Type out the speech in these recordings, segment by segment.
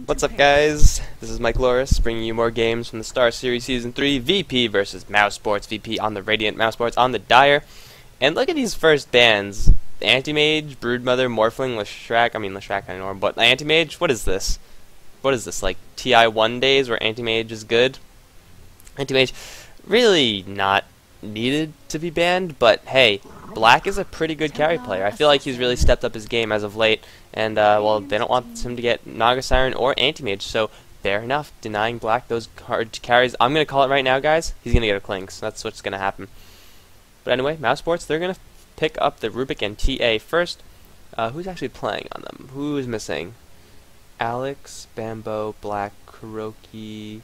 What's up, guys? This is Mike Loris, bringing you more games from the Starseries Season 3, VP versus Mouse Sports. VP on the Radiant, Mouse Sports on the Dire. And look at these first bans. Anti-Mage, Broodmother, Morphling, Leshrac. I mean, Leshrac I know, but Anti-Mage? What is this? What is this, like TI1 days where Anti-Mage is good? Anti-Mage, really not needed to be banned, but hey, Black is a pretty good carry player. I feel like he's really stepped up his game as of late, and well, they don't want him to get Naga Siren or Anti-Mage, so fair enough, denying Black those hard carries. I'm going to call it right now, guys. He's going to get a Clinks. That's what's going to happen. But anyway, Mouse Sports, they're going to pick up the Rubik and TA first. Who's actually playing on them? Who is missing? Alex, Bambo, Black, Kuroki,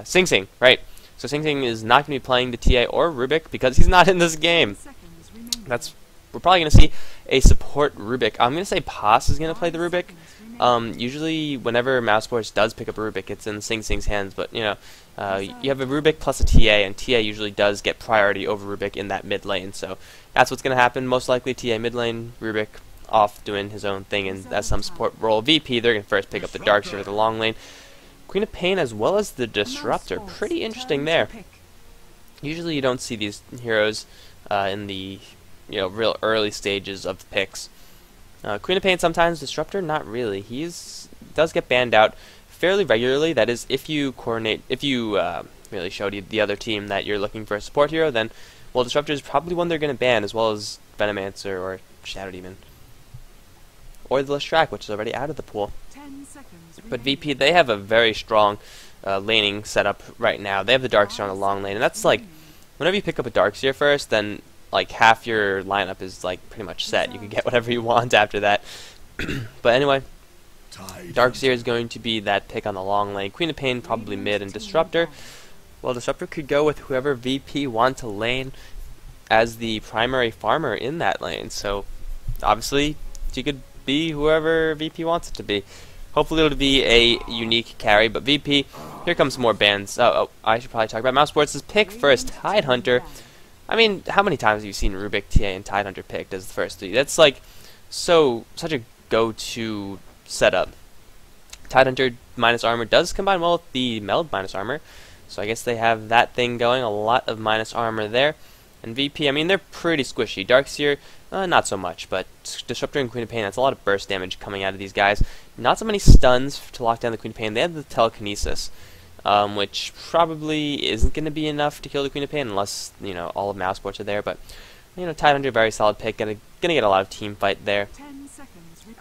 Sing Sing, right. So Sing Sing is not going to be playing the TA or Rubik because he's not in this game. We're probably going to see a support Rubik. I'm going to say Paz is going to play the Rubik. Usually, whenever Mouse Sports does pick up a Rubik, it's in Sing Sing's hands. But you know, you have a Rubik plus a TA, and TA usually does get priority over Rubik in that mid lane. So that's what's going to happen. Most likely, TA mid lane, Rubik off doing his own thing, and as some support role. VP, they're going to first pick up the Darkseer for the long lane. Queen of Pain as well as the Disruptor. Pretty interesting there. Usually you don't see these heroes in the real early stages of the picks. Queen of Pain sometimes, Disruptor not really. Does get banned out fairly regularly. That is, if you coordinate, if you really show the other team that you're looking for a support hero, then well, Disruptor is probably one they're going to ban, as well as Venomancer or Shadow Demon. Or the Leshrac, which is already out of the pool. But VP, they have a very strong laning setup right now. They have the Darkseer on the long lane, and that's like, whenever you pick up a Darkseer first, then like half your lineup is like pretty much set. You can get whatever you want after that. But anyway, Darkseer is going to be that pick on the long lane. Queen of Pain probably mid, and Disruptor. Well, Disruptor could go with whoever VP want to lane as the primary farmer in that lane. So obviously, she could be whoever VP wants it to be. Hopefully it'll be a unique carry, but VP, here comes some more bans. I should probably talk about Mouse Sports' pick first, Tidehunter. I mean, how many times have you seen Rubik, TA, and Tidehunter picked as the first three? That's like such a go-to setup. Tidehunter minus armor does combine well with the Meld minus armor, so I guess they have that thing going, a lot of minus armor there. And VP, I mean, they're pretty squishy. Darkseer, not so much, but Disruptor and Queen of Pain, that's a lot of burst damage coming out of these guys. Not so many stuns to lock down the Queen of Pain. They have the Telekinesis, which probably isn't going to be enough to kill the Queen of Pain unless, all of Mouse Sports are there. But, Tidehunter, very solid pick. Gonna get a lot of team fight there.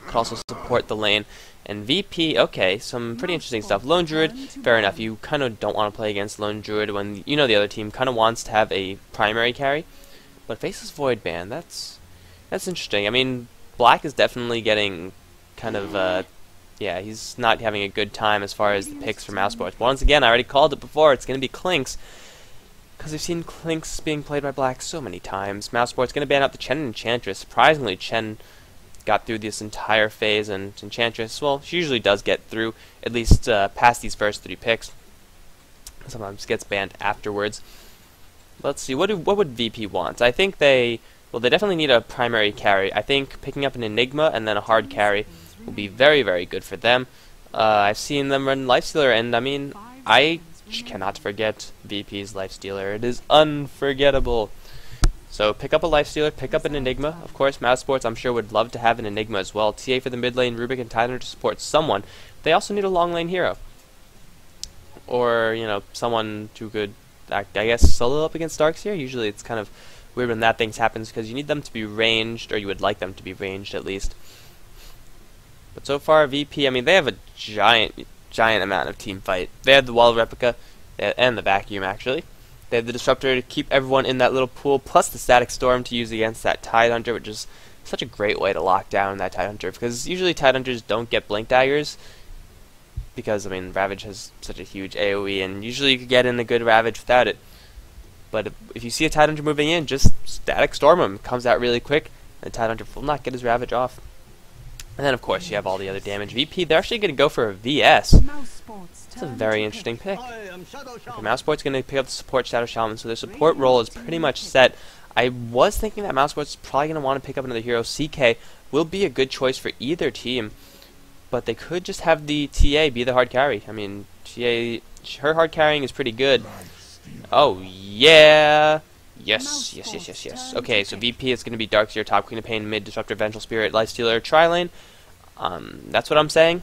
Could also support the lane. And VP, okay, some pretty interesting stuff. Lone Druid, fair enough. You kind of don't want to play against Lone Druid when the other team kind of wants to have a primary carry. But faces Void Band, that's interesting. I mean, Black is definitely getting kind of, yeah, he's not having a good time as far as the picks for Mouse Sports. But once again, I already called it before, it's going to be Clinks. Because we've seen Clinks being played by Black so many times. Mouse Sports going to ban out the Chen and Enchantress. Surprisingly, Chen got through this entire phase, and Enchantress, well, she usually does get through, at least past these first three picks. Sometimes gets banned afterwards. Let's see, what would VP want? I think they definitely need a primary carry. I think picking up an Enigma and then a hard carry will be very, very good for them. I've seen them run Lifestealer, and I mean, I cannot forget VP's Lifestealer. It is unforgettable. So pick up a Lifestealer, pick up an Enigma. Of course, Mouse Sports, I'm sure, would love to have an Enigma as well. TA for the mid lane, Rubik and Tidehunter to support someone. They also need a long lane hero. Or, someone who could, I guess, solo up against Darkseer. Usually it's kind of weird when that thing happens because you need them to be ranged, or you would like them to be ranged at least. But so far, VP, I mean, they have a giant amount of team fight. They have the Wall Replica, and the Vacuum, actually. They have the Disruptor to keep everyone in that little pool, plus the Static Storm to use against that Tidehunter, which is such a great way to lock down that Tidehunter, because usually Tidehunters don't get Blink Daggers, because, I mean, Ravage has such a huge AoE, and usually you could get in a good Ravage without it. But if you see a Tidehunter moving in, just Static Storm him. Comes out really quick, and the Tidehunter will not get his Ravage off. And then, of course, you have all the other damage. VP, they're actually going to go for a VS. That's a very interesting pick. Okay, Mouse Sport's going to pick up the support Shadow Shaman, so their support role is pretty much set. I was thinking that Mouse Sports is probably going to want to pick up another hero. CK will be a good choice for either team, but they could just have the TA be the hard carry. I mean, TA, her hard carrying is pretty good. Oh, yeah. Yes, yes, yes, yes, yes. Okay, so VP is going to be Darkseer, top Queen of Pain, mid Disruptor, Vengeful Spirit, Lifestealer, Tri-Lane. That's what I'm saying.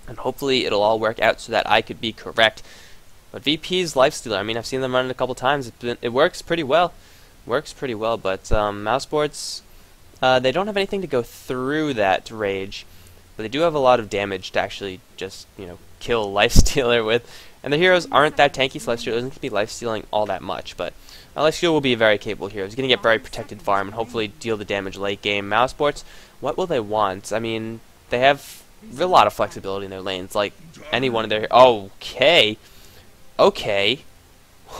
And hopefully it'll all work out so that I could be correct. But VP's Lifestealer, I mean, I've seen them run it a couple times. It works pretty well. Works pretty well, but Mouz Sports, they don't have anything to go through that rage. But they do have a lot of damage to actually just, you know, kill Lifestealer with. And the heroes aren't that tanky, so Lifestealer isn't going to be lifestealing all that much. But Lifestealer will be a very capable hero. He's going to get very protected farm and hopefully deal the damage late game. Mouz Sports, what will they want? I mean, they have a lot of flexibility in their lanes, like any one of their... Okay. Okay.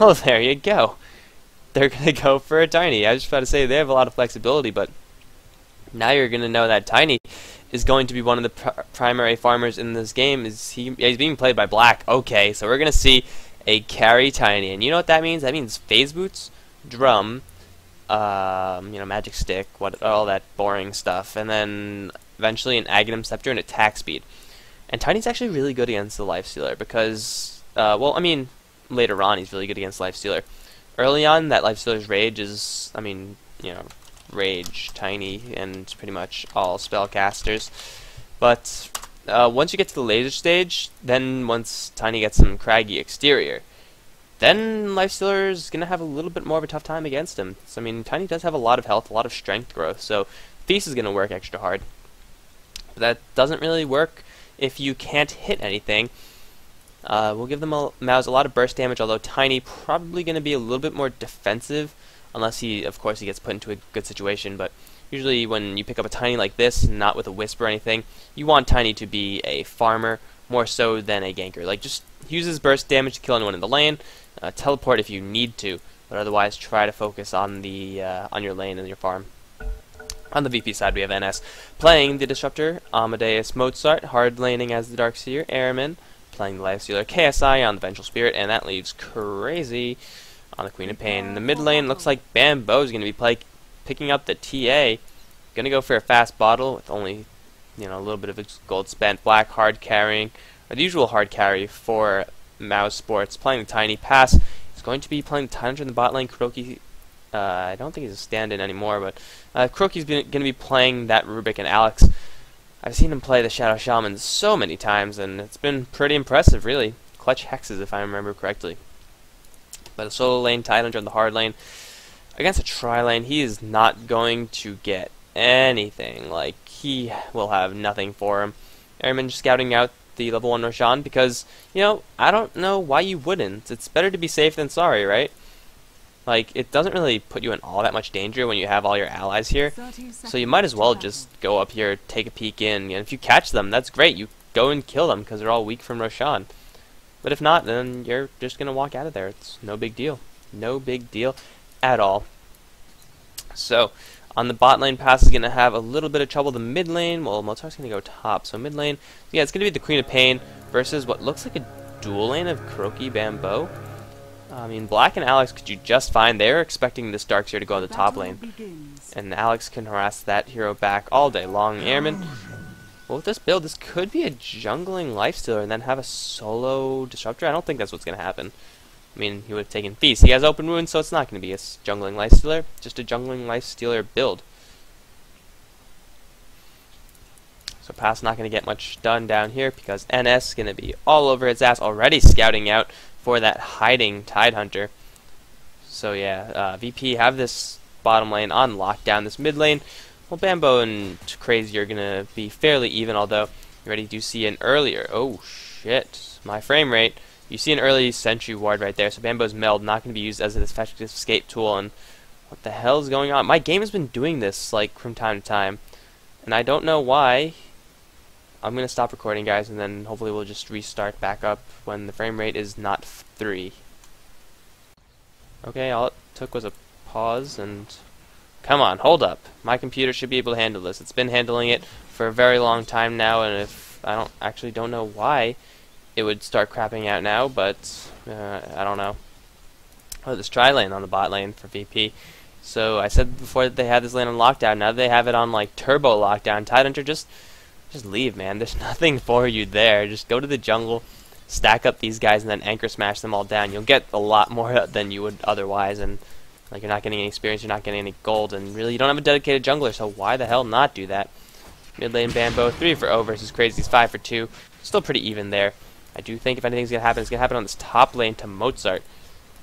Well, there you go. They're going to go for a Tiny. I was just about to say they have a lot of flexibility, but now you're going to know that Tiny is going to be one of the primary farmers in this game. He's being played by Black. Okay, so we're going to see a carry Tiny. And you know what that means? That means Phase Boots, Drum, you know, Magic Stick, all that boring stuff, and then eventually an Aghanim Scepter and attack speed. And Tiny's actually really good against the Lifestealer because, well, I mean, later on he's really good against Lifestealer. Early on, that Lifestealer's rage is, I mean, you know, Rage, Tiny, and pretty much all spellcasters. But once you get to the later stage, then once Tiny gets some craggy exterior, then Lifestealer is going to have a little bit more of a tough time against him. So, I mean, Tiny does have a lot of health, a lot of strength growth, so Feast is going to work extra hard. But that doesn't really work if you can't hit anything. We'll give them Mouz a lot of burst damage, although Tiny probably going to be a little bit more defensive, unless he, of course, he gets put into a good situation. But usually when you pick up a Tiny like this, not with a Wisp or anything, you want Tiny to be a farmer more so than a ganker. Like, just use his burst damage to kill anyone in the lane, teleport if you need to, but otherwise try to focus on the on your lane and your farm. On the VP side, we have NS playing the Disruptor, Amadeus Mozart, hard laning as the Darkseer, Airman, playing the Lifestealer, KSI on the Vengeful Spirit, and that leaves Crazy on the Queen of Pain. In the mid lane, looks like Bambo is going to be picking up the TA. Going to go for a fast bottle with only, you know, a little bit of gold spent. Black hard carrying, or the usual hard carry for Mouz Sports, playing the Tiny Pass. He's going to be playing the Tundra in the bot lane. Kuroki, I don't think he's a stand-in anymore, but Kuroki's going to be playing that Rubik, and Alex, I've seen him play the Shadow Shaman so many times, and it's been pretty impressive, really. Clutch hexes, if I remember correctly. But a solo lane, Tyrant on the hard lane. Against a tri-lane, he is not going to get anything. Like, he will have nothing for him. Airman scouting out the level 1 Roshan because, you know, I don't know why you wouldn't. It's better to be safe than sorry, right? Like, it doesn't really put you in all that much danger when you have all your allies here. So you might as well just go up here, take a peek in, and if you catch them, that's great. You go and kill them because they're all weak from Roshan. But if not, then you're just going to walk out of there. It's no big deal. No big deal at all. So, on the bot lane, Pass is going to have a little bit of trouble. The mid lane, well, Mozart's going to go top. So mid lane, yeah, it's going to be the Queen of Pain versus what looks like a dual lane of Kuroki Bambo. I mean, Black and Alex could do just fine. They're expecting this Darkseer to go on the top lane. And Alex can harass that hero back all day long. Airman, well, with this build, this could be a jungling Lifestealer and then have a solo Disruptor. I don't think that's what's going to happen. I mean, he would have taken Feast. He has Open Wound, so it's not going to be a jungling Lifestealer. Just a jungling Lifestealer build. So Pass not going to get much done down here because NS is going to be all over his ass, already scouting out for that hiding Tidehunter. So yeah, VP have this bottom lane on lockdown. This mid lane, well, Bambo and Crazy are going to be fairly even, although you already do see an earlier... Oh, shit. My frame rate. You see an early Sentry Ward right there, so Bambo's Meld not going to be used as an effective escape tool, and what the hell is going on? My game has been doing this, like, from time to time, and I don't know why. I'm going to stop recording, guys, and then hopefully we'll just restart back up when the frame rate is not 3. Okay, all it took was a pause, and... Come on, hold up. My computer should be able to handle this. It's been handling it for a very long time now, and if I don't know why it would start crapping out now, but I don't know. Oh, this tri-lane on the bot lane for VP. So I said before that they had this lane on lockdown. Now they have it on like turbo lockdown. Tidehunter, just leave, man. There's nothing for you there. Just go to the jungle, stack up these guys, and then anchor smash them all down. You'll get a lot more than you would otherwise, and like you're not getting any experience, you're not getting any gold, and really you don't have a dedicated jungler, so why the hell not do that? Mid lane Bambo, 3 for O versus Crazy's 5 for 2. Still pretty even there. I do think if anything's going to happen, it's going to happen on this top lane to Mozart,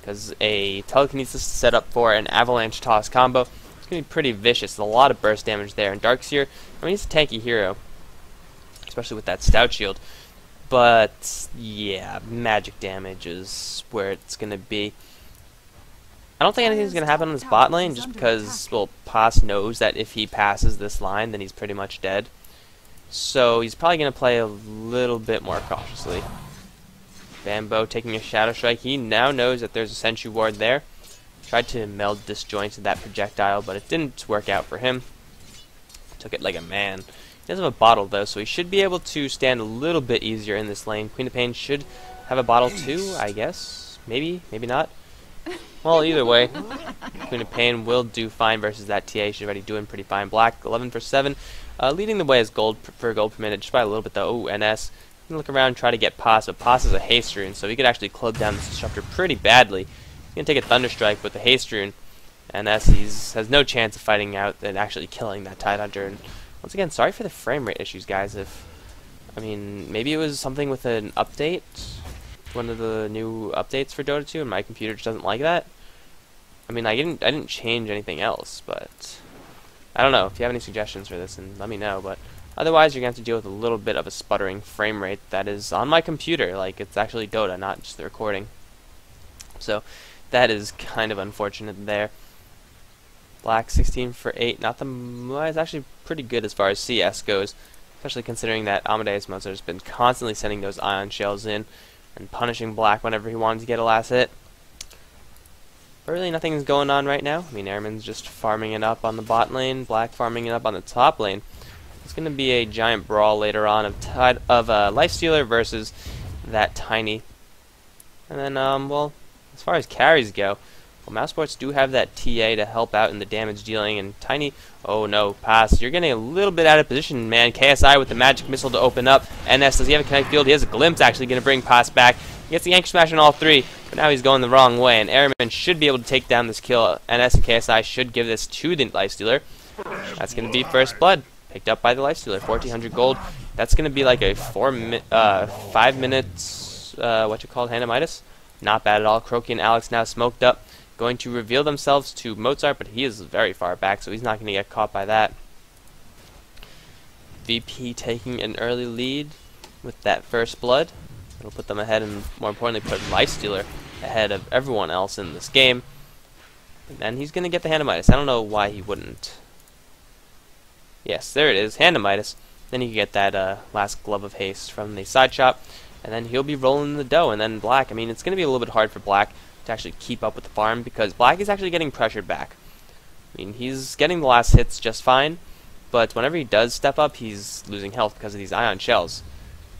because a telekinesis set up for an avalanche toss combo. It's going to be pretty vicious. There's a lot of burst damage there. And Darkseer, I mean, he's a tanky hero, especially with that stout shield. But yeah, magic damage is where it's going to be. I don't think anything's going to happen on this bot lane, just because, well, Pas knows that if he passes this line, then he's pretty much dead. So he's probably going to play a little bit more cautiously. Bambo taking a Shadow Strike. He now knows that there's a Sentry Ward there. Tried to meld disjoint to that projectile, but it didn't work out for him. Took it like a man. He does have a bottle, though, so he should be able to stand a little bit easier in this lane. Queen of Pain should have a bottle, too, I guess. Maybe, maybe not. Well, either way, Queen of Pain will do fine versus that TA. She's already doing pretty fine. Black, 11 for 7. Leading the way is gold for gold per minute, just by a little bit, though. Ooh, NS. Look around and try to get Pas, but Pas is a haste rune, so he could actually club down this disruptor pretty badly. He's going to take a Thunder Strike with the haste rune. NS has no chance of fighting out and actually killing that Tidehunter. And once again, sorry for the frame rate issues, guys. I mean, maybe it was something with an update, one of the new updates for Dota 2, and my computer just doesn't like that. I mean, I didn't change anything else, but I don't know. If you have any suggestions for this, then let me know. But otherwise, you're going to have to deal with a little bit of a sputtering frame rate that is on my computer. Like, it's actually Dota, not just the recording. So that is kind of unfortunate there. Black, 16 for 8. Not the... It's actually pretty good as far as CS goes, especially considering that Amadeus Mozart has been constantly sending those ion shells in and punishing Black whenever he wanted to get a last hit. But really nothing's going on right now. I mean, Airman's just farming it up on the bot lane, Black farming it up on the top lane. It's going to be a giant brawl later on of Lifestealer versus that Tiny. And then, well, as far as carries go, well, Mousesports do have that TA to help out in the damage dealing, and Tiny, oh no, Pass. You're getting a little bit out of position, man. KSI with the magic missile to open up. NS, does he have a connect field? He has a glimpse, actually, going to bring Pass back. He gets the Anchor Smash on all three, but now he's going the wrong way, and Airman should be able to take down this kill. NS and KSI should give this to the Lifestealer. That's going to be first blood, picked up by the Lifestealer, 1,400 gold. That's going to be like a 5 minutes, Handamitis. Not bad at all. Croaky and Alex now smoked up, going to reveal themselves to Mozart, but he is very far back, so he's not going to get caught by that. VP taking an early lead with that first blood. It'll put them ahead, and more importantly, put Lifestealer ahead of everyone else in this game. And then he's going to get the Handamitis. I don't know why he wouldn't. Yes, there it is, Handamitis. Then he can get that last Glove of Haste from the side shop, and then he'll be rolling the dough. And then Black, I mean, it's going to be a little bit hard for Black to actually keep up with the farm, because Black is actually getting pressured back. I mean, he's getting the last hits just fine, but whenever he does step up, he's losing health because of these ion shells.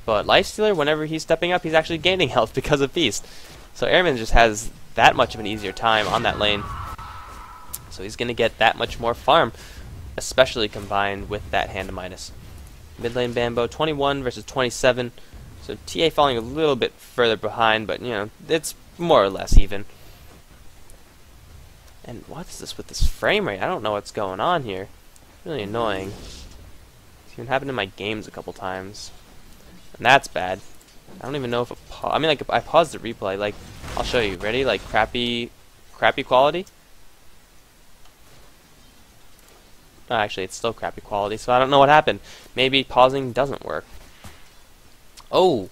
But Lifestealer, whenever he's stepping up, he's actually gaining health because of Feast. So Airman just has that much of an easier time on that lane. So he's going to get that much more farm, especially combined with that Handamitis. Mid lane Bambo, 21 versus 27. So TA falling a little bit further behind, but, you know, it's more or less even. And what's this with this frame rate? I don't know what's going on here. Really annoying. It's even happened in my games a couple times. And that's bad. I don't even know if it I mean, like, I paused the replay. Like, I'll show you. Ready? Like, crappy quality? Oh, actually, it's still crappy quality, so I don't know what happened. Maybe pausing doesn't work. Oh!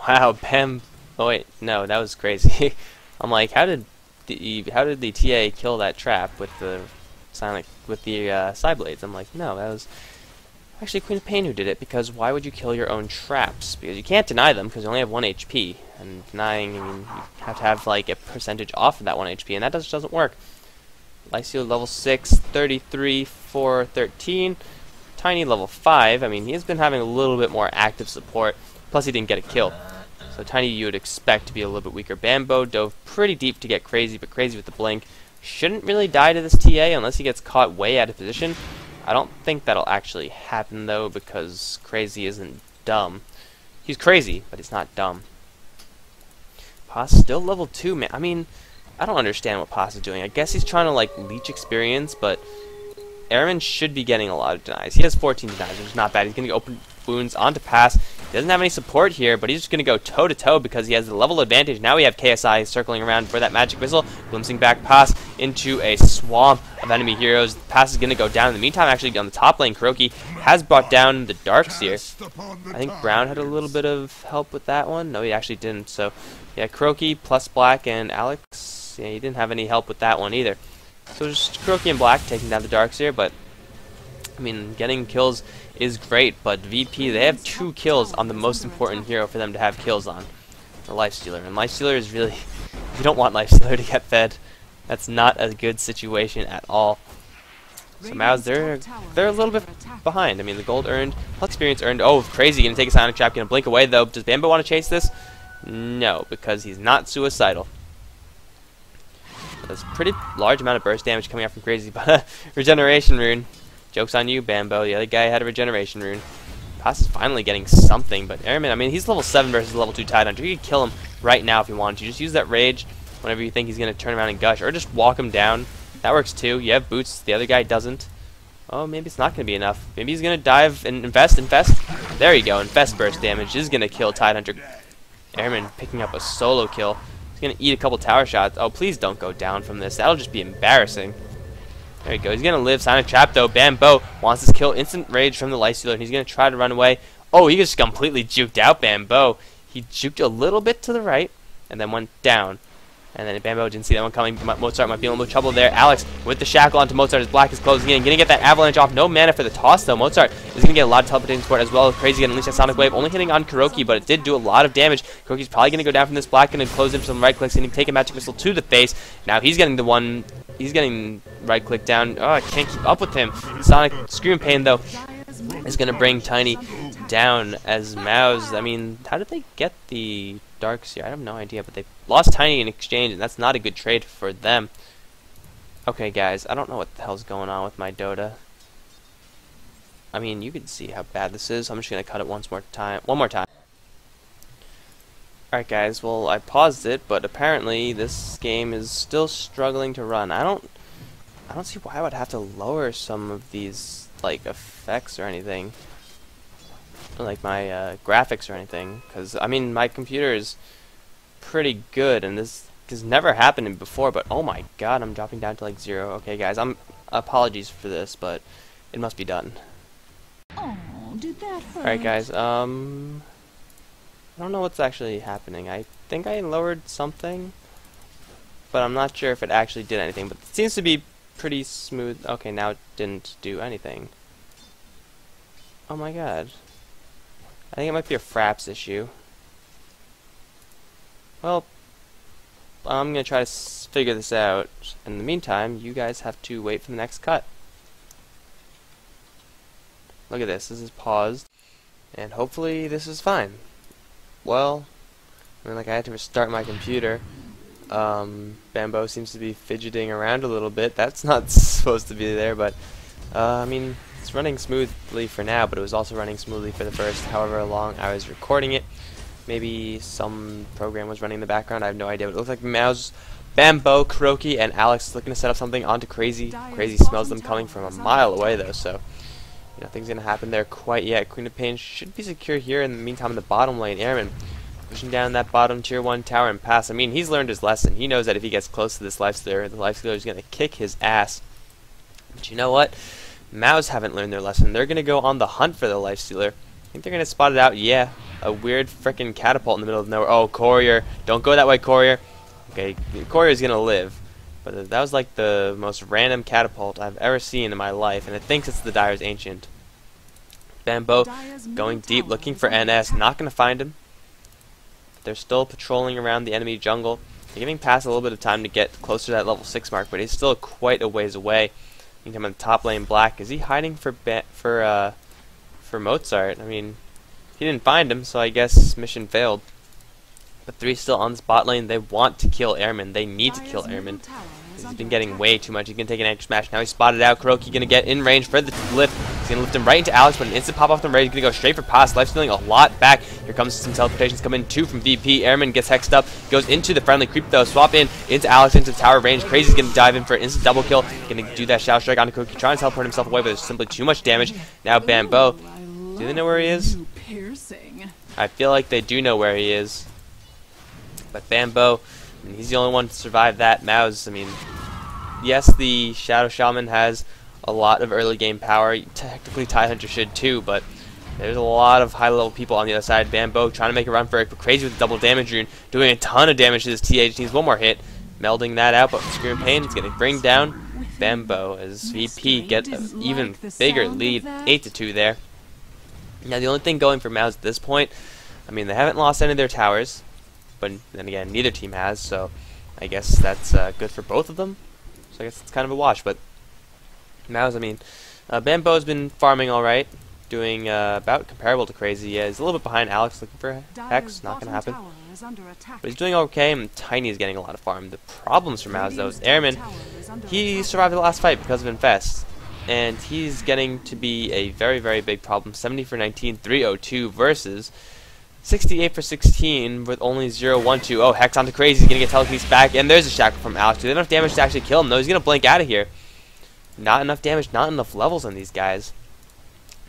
Wow, Bam. Oh, wait. No, that was crazy. I'm like, how did the TA kill that trap with the Psyblades? I'm like, no, that was actually Queen of Pain who did it, because why would you kill your own traps? Because you can't deny them, because you only have 1 HP. And denying, I mean, you have to have, like, a percentage off of that 1 HP, and that just doesn't work. Lifestealer level 6, 33 for 13. Tiny level 5. I mean, he's been having a little bit more active support, plus he didn't get a kill. So Tiny you would expect to be a little bit weaker. Bambo dove pretty deep to get Crazy, but Crazy with the blink Shouldn't really die to this TA unless he gets caught way out of position. I don't think that'll actually happen though, because Crazy isn't dumb. He's crazy, but he's not dumb. Pa's still level 2, man. I mean, I don't understand what Pa's is doing. I guess he's trying to like leech experience, but Airman should be getting a lot of denies. He has 14 denies, which is not bad. He's going to open wounds onto Pass. He doesn't have any support here, but he's just going to go toe-to-toe because he has the level advantage. Now we have KSI circling around for that magic missile, glimpsing back Pass into a swamp of enemy heroes. Pass is going to go down. In the meantime, actually, on the top lane, Kuroki has brought down the Darkseer. I think Brown had a little bit of help with that one. No, he actually didn't. So, yeah, Kuroki plus Black and Alex. Yeah, he didn't have any help with that one either. So just Kuroki and Black taking down the Darkseer, but I mean, getting kills is great, but VP, they have 2 kills on the most important hero for them to have kills on, the Lifestealer. And Lifestealer is really, you don't want Lifestealer to get fed. That's not a good situation at all. So Mouz, they're a little bit behind. I mean, the gold earned, plus experience earned. Oh, Crazy gonna take a Sonic Trap, gonna blink away though. Does Bambo want to chase this? No, because he's not suicidal. There's a pretty large amount of burst damage coming out from Crazy, but regeneration rune. Joke's on you, Bambo. The other guy had a regeneration rune. Pass is finally getting something, but Airman, I mean, he's level 7 versus level 2 Tidehunter. You could kill him right now if you wanted to. Just use that rage whenever you think he's going to turn around and gush, or just walk him down. That works too. You have boots. The other guy doesn't. Oh, maybe it's not going to be enough. Maybe he's going to dive and infest. There you go. Infest burst damage is going to kill Tidehunter. Airman picking up a solo kill. He's going to eat a couple tower shots. Oh, please don't go down from this. That'll just be embarrassing. There you go. He's going to live. Sonic Trap, though. Bambo wants this kill. Instant rage from the Lifestealer, and he's going to try to run away. Oh, he just completely juked out Bambo. He juked a little bit to the right, and then went down. And then Bambo didn't see that one coming. Mozart might be in a little trouble there. Alex with the shackle onto Mozart as Black is closing in. Going to get that avalanche off. No mana for the toss, though. Mozart is going to get a lot of teleportation support as well. Crazy going to unleash that Sonic Wave. Only hitting on Kuroki, but it did do a lot of damage. Kuroki's probably going to go down from this. Black going to close in for some right clicks. Going to take a magic missile to the face. Now he's getting the one. He's getting right click down. Oh, I can't keep up with him. Sonic Scream Pain, though, is going to bring Tiny down as Mouz. I mean, how did they get the Darkseer? I have no idea, but they lost Tiny in exchange, and that's not a good trade for them. Okay, guys, I don't know what the hell's going on with my Dota. I mean, you can see how bad this is. I'm just going to cut it one more time. Alright, guys, well, I paused it, but apparently this game is still struggling to run. I don't see why I would have to lower some of these, like, effects or anything. Like my graphics or anything, because I mean my computer is pretty good, and this has never happened before. But oh my god, I'm dropping down to like 0. Okay, guys, apologies for this, but it must be done. Oh, did that hurt? All right, guys. I don't know what's actually happening. I think I lowered something, but I'm not sure if it actually did anything. But it seems to be pretty smooth. Okay, now it didn't do anything. Oh my god. I think it might be a Fraps issue. Well, I'm going to try to figure this out. In the meantime, you guys have to wait for the next cut. Look at this. This is paused. And hopefully this is fine. Well, I mean, like I had to restart my computer. Bambo seems to be fidgeting around a little bit. That's not supposed to be there, but I mean, it's running smoothly for now, but it was also running smoothly for the first however long I was recording it. Maybe some program was running in the background. I have no idea. But it looks like Mouz, Bambo, Kuroki, and Alex looking to set up something onto Crazy. Crazy smells them coming from a mile away, though, so nothing's going to happen there quite yet. Queen of Pain should be secure here. In the meantime, in the bottom lane, Airman pushing down that bottom tier 1 tower and pass. I mean, he's learned his lesson. He knows that if he gets close to this Lifestealer, the Lifestealer is going to kick his ass. But you know what? Mouz haven't learned their lesson. They're going to go on the hunt for the Lifestealer. I think they're going to spot it out. Yeah, a weird frickin' catapult in the middle of nowhere. Oh, Courier. Don't go that way, Courier. Okay, Courier's going to live. But that was like the most random catapult I've ever seen in my life, and it thinks it's the Dyer's Ancient. Bambo going deep, looking for NS. Not going to find him. They're still patrolling around the enemy jungle. They're giving Pass a little bit of time to get closer to that level 6 mark, but he's still quite a ways away. Meantime, on the top lane, Black, is he hiding for Mozart? I mean, he didn't find him, so I guess mission failed. But 3 still on this bot lane. They want to kill Airman. They need to kill Airman. He's been getting way too much. He's going to take an anchor smash. Now he's spotted out. Kuroki going to get in range for the lift. He's going to lift him right into Alex, but an instant pop off the raid. He's going to go straight for pass. Life stealing a lot back. Here comes some teleportations coming, 2 from VP. Airman gets hexed up. Goes into the friendly creep though. Swap in into Alex into tower range. Crazy's going to dive in for an instant double kill. Going to do that shadow strike onto Kuroki. Trying to teleport himself away, but there's simply too much damage. Now Bambo. Do they know where he is? I feel like they do know where he is. But Bambo, I mean, he's the only one to survive that. Mouz, I mean, yes, the Shadow Shaman has a lot of early game power. Technically, Tidehunter should too, but there's a lot of high-level people on the other side. Bambo trying to make a run for it, but Crazy with the double damage rune, doing a ton of damage to this TH. Needs one more hit, melding that out, but Scream Pain is going to bring down Bambo as VP get an even bigger lead, 8-2 there. Now, the only thing going for Mouz at this point, I mean, they haven't lost any of their towers, but then again, neither team has, so I guess that's good for both of them. So I guess it's kind of a wash, but Mouz, I mean, Bambo's been farming alright, doing about comparable to Crazy. Yeah, he's a little bit behind Alex looking for Hex, not going to happen. But he's doing okay, and Tiny is getting a lot of farm. The problems for Mouz, though, is Airman, he survived the last fight because of Infest, and he's getting to be a very, very big problem. 70 for 19, 302 versus 68 for 16 with only 0-1-2. Oh, Hex onto Crazy. He's going to get telekinesis back. And there's a shackle from Alex. Did enough damage to actually kill him, though. He's going to blink out of here. Not enough damage, not enough levels on these guys.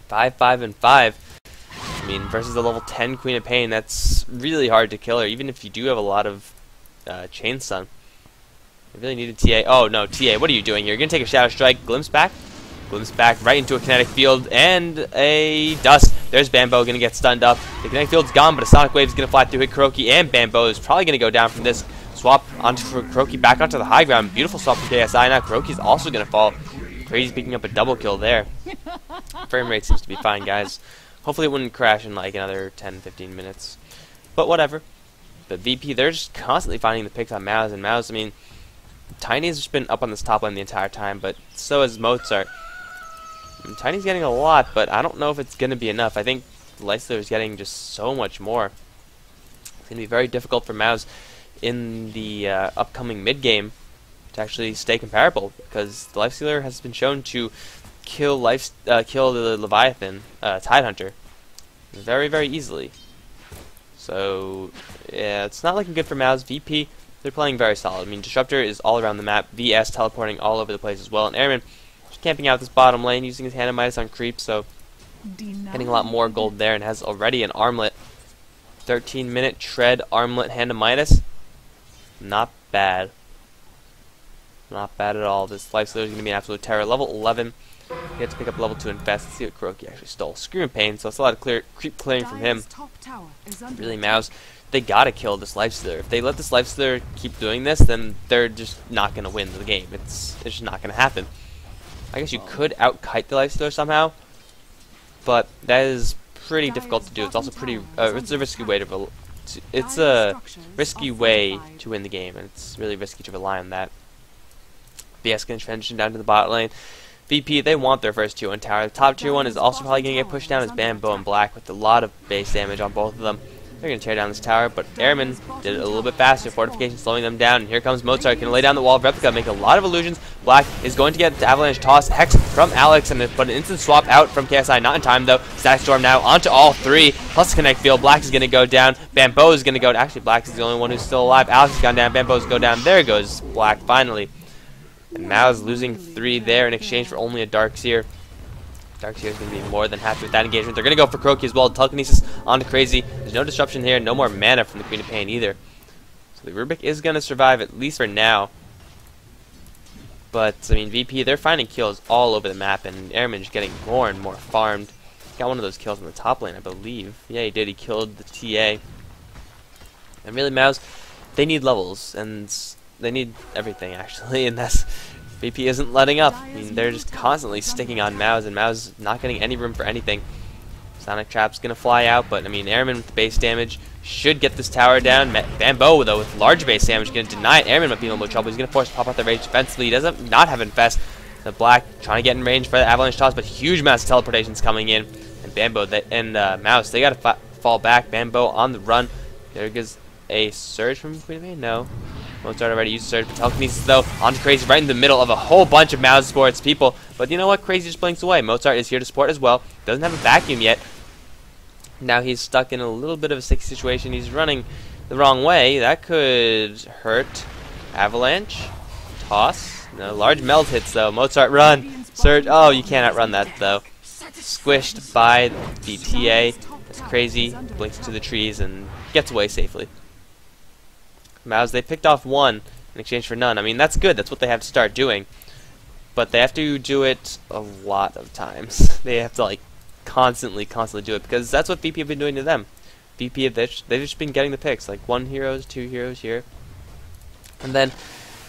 5, 5, and 5. I mean, versus the level 10 Queen of Pain, that's really hard to kill her, even if you do have a lot of Chain Stun. I really need a TA. Oh, no, TA, what are you doing here? You're going to take a Shadow Strike. Glimpse back. Glimpse back right into a kinetic field and a dust. There's Bambo going to get stunned up. The kinetic field's gone, but a sonic wave is going to fly through, hit Kuroki, and Bambo is probably going to go down from this. Swap onto Kuroki back onto the high ground. Beautiful swap from KSI. Now Kuroki's also going to fall. Crazy's picking up a double kill there. Frame rate seems to be fine, guys. Hopefully it wouldn't crash in like another 10-15 minutes. But whatever. But VP, they're just constantly finding the picks on Mouz, and Mouz, I mean, Tiny's just been up on this top lane the entire time, but so is Mozart. Tiny's getting a lot, but I don't know if it's going to be enough. I think Lifestealer is getting just so much more. It's going to be very difficult for Mouz in the upcoming mid-game to actually stay comparable, because the Lifestealer has been shown to kill the Leviathan, Tidehunter, very, very easily. So, yeah, it's not looking good for Mouz. VP, they're playing very solid. I mean, Disruptor is all around the map, VS teleporting all over the place as well, and Airman camping out this bottom lane, using his Hand of Midas on creep, so getting a lot more gold there, and has already an armlet. 13-minute tread armlet Hand of Midas. Not bad. Not bad at all. This Lifestealer is going to be an absolute terror. Level 11. You have to pick up level 2 Infest. Let's see what Kuroki actually stole. Scream Pain, so it's a lot of creep clearing from him. Really, Mouz, they gotta kill this Lifestealer. If they let this Lifestealer keep doing this, then they're just not going to win the game. It's just not going to happen. I guess you could out-kite the Lifestealer somehow, but that is pretty difficult to do. It's also pretty, it's a risky way to win the game, and it's really risky to rely on that. VS can transition down to the bot lane. VP, they want their first tier 1 tower. The top tier 1 is also probably going to get pushed down as Bambo and Black with a lot of base damage on both of them. They're going to tear down this tower, but Airman did it a little bit faster. Fortification slowing them down, and here comes Mozart. Going to lay down the wall of Replica, make a lot of illusions. Black is going to get the Avalanche toss. Hex from Alex, and but an instant swap out from KSI. Not in time, though. Static Storm now onto all three, plus Connect Field. Black is going to go down. Bambo is going to go down. Actually, Black is the only one who's still alive. Alex has gone down. Bambo's go down. There goes Black, finally. And Mouz losing 3 there in exchange for only a Darkseer. Darkseer is going to be more than happy with that engagement. They're going to go for Kuroki as well. Telekinesis onto Crazy. There's no disruption here. No more mana from the Queen of Pain either. So the Rubik is going to survive, at least for now. But, I mean, VP, they're finding kills all over the map, and Airman is getting more and more farmed. Got one of those kills in the top lane, I believe. Yeah, he did. He killed the TA. And really, Mouz, they need levels, and they need everything, actually, and that's... VP isn't letting up. I mean, they're just constantly sticking on Mouz, and Mouz not getting any room for anything. Sonic Trap's gonna fly out, but I mean, Airman with the base damage should get this tower down. Bambo, though, with large base damage, gonna deny it. Airman might be in a little trouble. He's gonna force to pop out the rage defensively. He doesn't not have Infest. The Black trying to get in range for the Avalanche toss, but huge amounts of teleportations coming in. And Bambo and Mouz, they gotta fall back. Bambo on the run. There goes a surge from Queen of Pain. No. Mozart already used surge, but telekinesis though onto Crazy right in the middle of a whole bunch of Mouz sports people. But you know what? Crazy just blinks away. Mozart is here to support as well. Doesn't have a vacuum yet. Now he's stuck in a little bit of a sticky situation. He's running the wrong way. That could hurt. Avalanche. Toss. No, large meld hits though. Mozart run. Surge. Oh, you cannot run that though. Squished by the TA. It's Crazy. Blinks to the trees and gets away safely. Mouz, they picked off one in exchange for none. I mean, that's good. That's what they have to start doing. But they have to do it a lot of times. They have to, like, constantly do it, because that's what VP have been doing to them. VP, they've just been getting the picks, like 1 heroes, 2 heroes here. And then,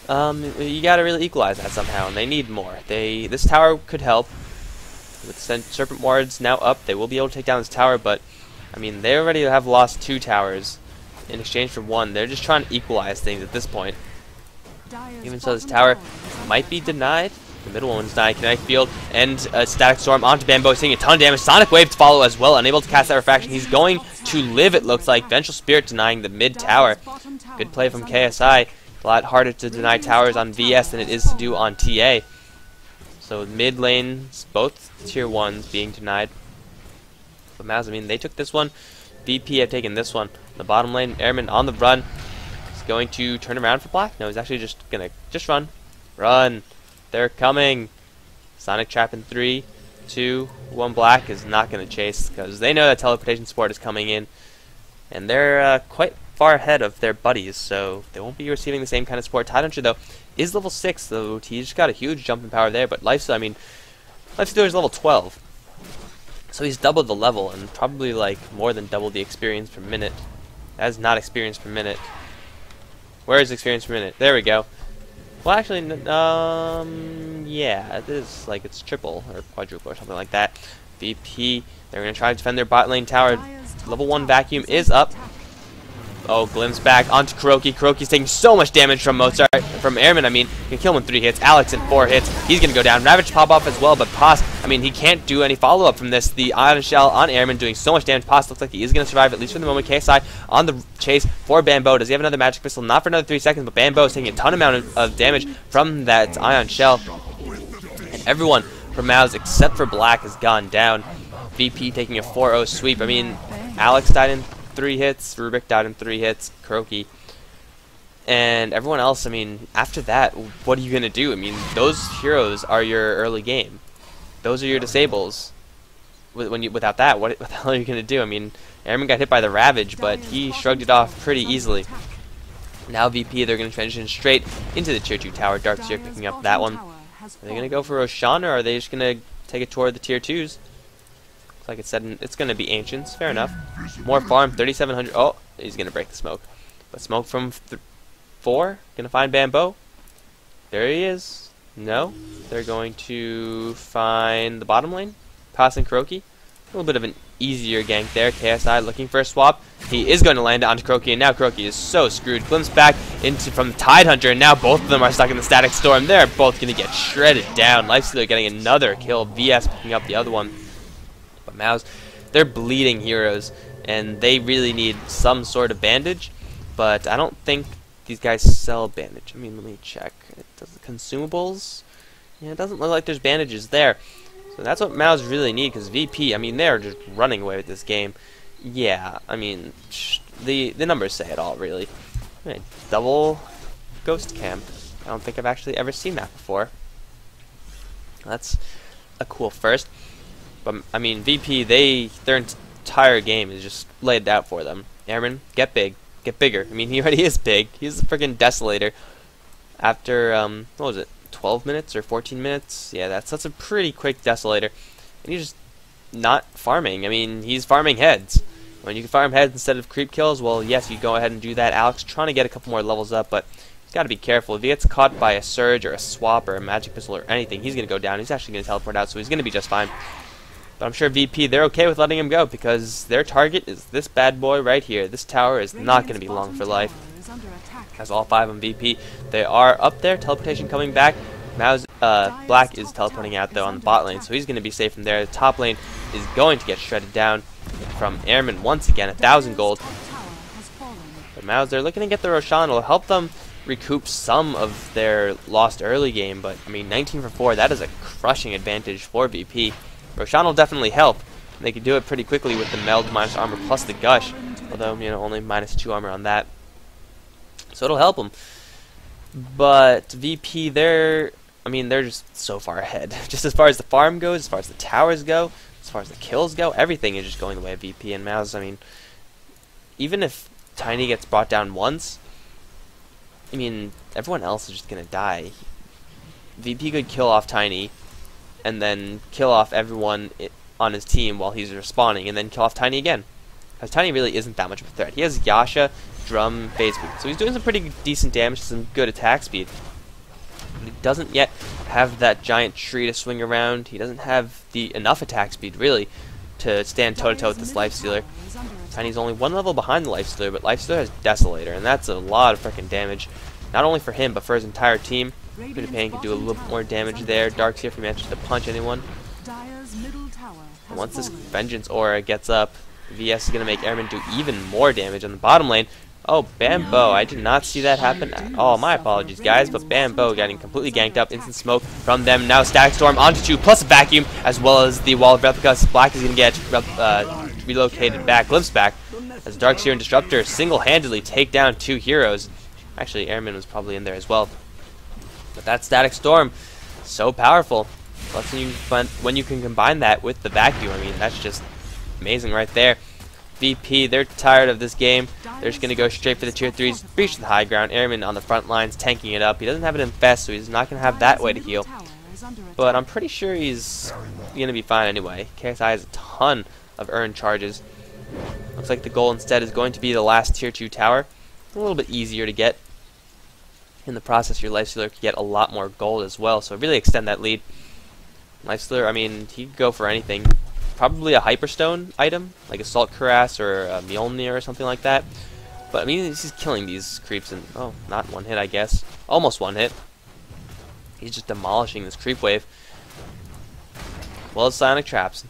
you gotta really equalize that somehow, and they need more. This tower could help. With Serpent Wards now up, they will be able to take down this tower, but, I mean, they already have lost 2 towers in exchange for 1. They're just trying to equalize things at this point. Even so, this tower might be denied. The middle one's denied. Kinetic Field and a Static Storm onto Bambo, taking a ton of damage. Sonic Wave to follow as well, unable to cast that Refraction. He's going to live, it looks like. Vengeful Spirit denying the mid tower. Good play from KSI. A lot harder to deny towers on VS than it is to do on TA. So mid lanes, both tier 1s being denied. But Mouz, I mean, they took this one. VP have taken this one. The bottom lane, Airman on the run. He's going to turn around for Black. No, he's actually just gonna run. Run. They're coming. Sonic Trap in 3, 2, 1. Black is not gonna chase because they know that teleportation support is coming in, and they're quite far ahead of their buddies, so they won't be receiving the same kind of support. Tidehunter though is level 6, so he's just got a huge jump in power there. But Lifestealer, I mean, Lifestealer is level 12. So he's doubled the level and probably like more than double the experience per minute. That is not experience per minute. Where is experience per minute? There we go. Well, actually, yeah, it is like it's triple or quadruple or something like that. VP, they're gonna try to defend their bot lane tower. Level 1 vacuum is up. Oh, glimpse back onto Kuroki. Kuroki's taking so much damage from Mozart, from Airman. I mean, you can kill him in 3 hits. Alex in 4 hits. He's going to go down. Ravage pop off as well, but Pos, I mean, he can't do any follow-up from this. The Ion Shell on Airman doing so much damage. Pos looks like he is going to survive, at least for the moment. KSI on the chase for Bambo. Does he have another Magic Missile? Not for another 3 seconds, but Bambo is taking a ton of damage from that Ion Shell. And everyone from Mouz, except for Black, has gone down. VP taking a 4-0 sweep. I mean, Alex died in 3 hits, Rubik died in 3 hits, Kuroki, and everyone else. I mean, after that, what are you gonna do? I mean, those heroes are your early game. Those are your disables. Without that, what the hell are you gonna do? I mean, Airman got hit by the Ravage, but he shrugged it off pretty easily. Now VP, they're gonna transition straight into the tier 2 tower. Darkseer picking up that one. Are they gonna go for Roshan, or are they just gonna take it toward the tier 2s? Like it said, it's going to be Ancients. Fair enough. More farm, 3,700. Oh, he's going to break the smoke. But smoke from 4. Going to find Bambo. There he is. No. They're going to find the bottom lane. Pass and Kuroki. A little bit of an easier gank there. KSI looking for a swap. He is going to land it onto Kuroki, and now Kuroki is so screwed. Glimpse back from the Tidehunter, and now both of them are stuck in the Static Storm. They're both going to get shredded down. Lifestealer getting another kill. VS picking up the other one. But Mouz, they're bleeding heroes, and they really need some sort of bandage, but I don't think these guys sell bandage. I mean, let me check. Does consumables? Yeah, it doesn't look like there's bandages there. So that's what Mouz really need, because VP, I mean, they're just running away with this game. Yeah, I mean, the numbers say it all, really. Right, double Ghost Camp. I don't think I've actually ever seen that before. That's a cool first. But, I mean, VP, their entire game is just laid out for them. Airman, get big. Get bigger. I mean, he already is big. He's a freaking Desolator. After, what was it, 12 minutes or 14 minutes? Yeah, that's a pretty quick Desolator. And he's just not farming. I mean, he's farming heads. When you can farm heads instead of creep kills, well, yes, you go ahead and do that. Alex trying to get a couple more levels up, but he's got to be careful. If he gets caught by a Surge or a Swap or a Magic Missile or anything, he's going to go down. He's actually going to teleport out, so he's going to be just fine. But I'm sure VP, they're okay with letting him go, because their target is this bad boy right here. This tower is not going to be long for life. As all 5 on VP, they are up there. Teleportation coming back. Mouz, Black is teleporting out, though, on the bot lane, so he's going to be safe from there. The top lane is going to get shredded down from Airman once again, 1,000 gold. But Mouz, they're looking to get the Roshan. It'll help them recoup some of their lost early game, but I mean 19 for 4, that is a crushing advantage for VP. Roshan will definitely help. They can do it pretty quickly with the meld minus armor plus the gush, although you know only -2 armor on that, so it'll help them. But VP, they're just so far ahead. Just as far as the farm goes, as far as the towers go, as far as the kills go, everything is just going the way of VP and Mouz. I mean, even if Tiny gets brought down once, I mean, everyone else is just gonna die. VP could kill off Tiny, and then kill off everyone on his team while he's respawning, and then kill off Tiny again. Because Tiny really isn't that much of a threat. He has Yasha, Drum, Phase Boot, so he's doing some pretty decent damage, some good attack speed. But he doesn't yet have that giant tree to swing around. He doesn't have enough attack speed, really, to stand toe-to-toe with this Lifestealer. Tiny's only one level behind the Lifestealer, but Lifestealer has Desolator, and that's a lot of freaking damage. Not only for him, but for his entire team. Peter Pan can do a little bit more damage there. Darkseer, if he manages to punch anyone. And once this Vengeance Aura gets up, VS is going to make Airman do even more damage on the bottom lane. Oh, Bambo, I did not see that happen at all. My apologies, guys, but Bambo getting completely ganked up. Instant smoke from them. Now Static Storm onto 2, plus a Vacuum, as well as the Wall of Replicas. Black is going to get relocated back, glimpsed back, as Darkseer and Disruptor single-handedly take down 2 heroes. Actually, Airman was probably in there as well. But that Static Storm, so powerful. When you can combine that with the Vacuum, I mean, that's just amazing right there. VP, they're tired of this game. They're just going to go straight for the tier 3s, breach the high ground. Airman on the front lines, tanking it up. He doesn't have an infest, so he's not going to have that way to heal. But I'm pretty sure he's going to be fine anyway. KSI has a ton of earned charges. Looks like the goal instead is going to be the last tier 2 tower. A little bit easier to get. In the process, your Lifestealer could get a lot more gold as well, so really extend that lead. Lifestealer, I mean, he could go for anything. Probably a Hyperstone item, like a Salt Cuirass or a Mjolnir or something like that. But I mean, he's killing these creeps in, oh, not one hit, I guess. Almost one hit. He's just demolishing this creep wave. Well, it's Sonic Traps.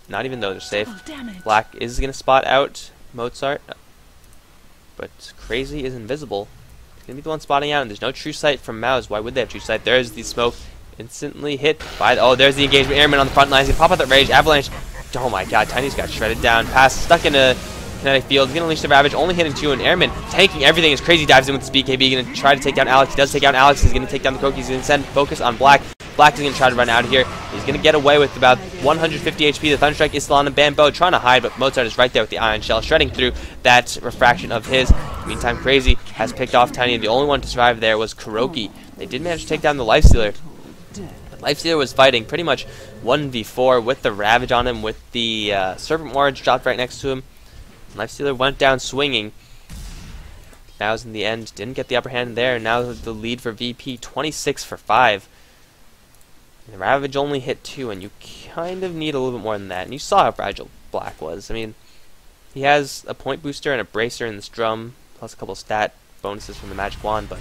Not even those are safe. Black is going to spot out Mozart. But Crazy is invisible. He's going to be the one spotting out, and there's no true sight from Mouz. Why would they have true sight? There's the smoke. Instantly hit by oh, there's the engagement. Airman on the front lines. He's going to pop out that Rage. Avalanche. Oh my god, Tiny's got shredded down. Pass stuck in a kinetic field. He's going to unleash the Ravage. Only hitting 2, and Airman tanking everything as Crazy dives in with the BKB. Going to try to take down Alex. He does take down Alex. He's going to take down the Koki. He's going to send focus on Black. Black is going to try to run out of here. He's going to get away with about 150 HP. The Thunderstrike is still on the Bambo, trying to hide, but Mozart is right there with the Ion Shell, shredding through that refraction of his. Meantime, Crazy has picked off Tiny, and the only one to survive there was Kuroki. They did manage to take down the Lifestealer. Lifestealer was fighting pretty much 1v4 with the Ravage on him, with the Serpent Warriors dropped right next to him. Lifestealer went down swinging. Mouz in the end didn't get the upper hand there. Now the lead for VP, 26 for 5. The Ravage only hit 2, and you kind of need a little bit more than that. And you saw how fragile Black was. I mean, he has a point booster and a bracer in this drum, plus a couple stat bonuses from the Magic Wand, but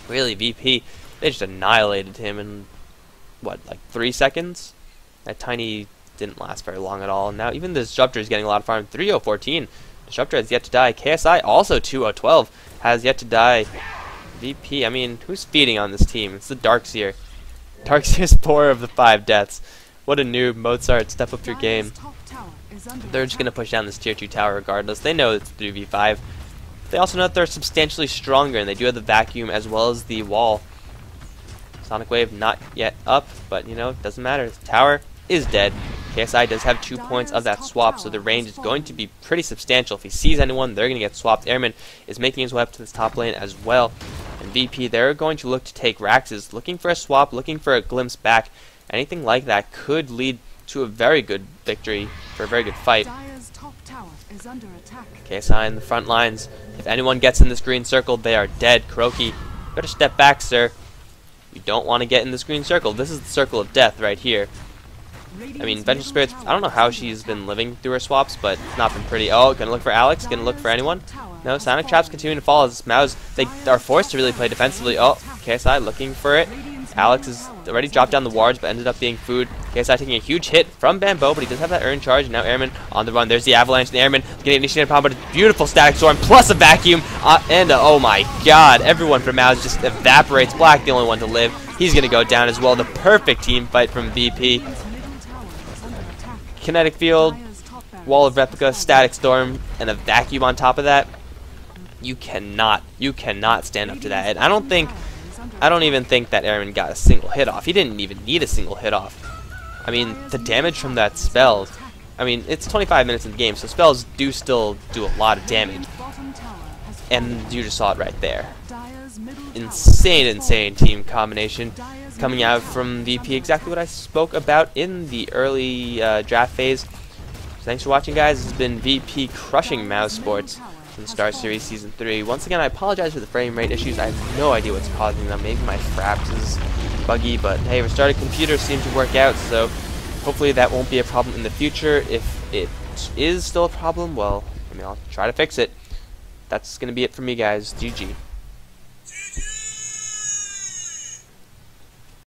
really, VP, they just annihilated him in, what, like 3 seconds? That Tiny didn't last very long at all. Now, even the Disruptor is getting a lot of farm. 3-0-14. Disruptor has yet to die. KSI, also 2-0-12, has yet to die. VP, I mean, who's feeding on this team? It's the Darkseer. Darkseer's 4 of the 5 deaths. What a noob. Mozart, step up your game. They're just going to push down this tier 2 tower regardless. They know it's 3v5. They also know that they're substantially stronger, and they do have the Vacuum as well as the wall. Sonic Wave not yet up, but you know, it doesn't matter. The tower is dead. KSI does have 2 points of that swap, so the range is going to be pretty substantial. If he sees anyone, they're going to get swapped. Airman is making his way up to this top lane as well. And VP, they're going to look to take Raxes, looking for a swap, looking for a glimpse back. Anything like that could lead to a very good victory, for a very good fight. KSI in the front lines. If anyone gets in this green circle, they are dead. Kuroki, better step back, sir. You don't want to get in this green circle. This is the circle of death right here. I mean, Vengeful Spirits, I don't know how she's been living through her swaps, but it's not been pretty. Oh, gonna look for Alex, gonna look for anyone. No, Sonic Traps continue to fall as Mouz, they are forced to really play defensively. Oh, KSI looking for it. Alex has already dropped down the wards, but ended up being food. KSI taking a huge hit from Bambo, but he does have that earn charge. Now Airman on the run. There's the Avalanche. The Airman getting initiated upon, but a beautiful Static Storm plus a Vacuum. Oh my god, everyone from Mouz just evaporates. Black, the only one to live. He's going to go down as well. The perfect team fight from VP. Kinetic Field, Wall of Replica, Static Storm, and a Vacuum on top of that. You cannot stand up to that. And I don't even think that Airman got a single hit off. He didn't even need a single hit off. I mean, the damage from that spell, I mean, it's 25 minutes in the game, so spells do still do a lot of damage. And you just saw it right there. Insane team combination coming out from VP. Exactly what I spoke about in the early draft phase. So thanks for watching, guys. This has been VP crushing Mouz Sports in Star Series Season 3. Once again, I apologize for the frame rate issues. I have no idea what's causing them. Maybe my fraps is buggy, but hey, restarted computers seem to work out, so hopefully that won't be a problem in the future. If it is still a problem, well, I mean, I'll try to fix it. That's going to be it for me, guys. GG.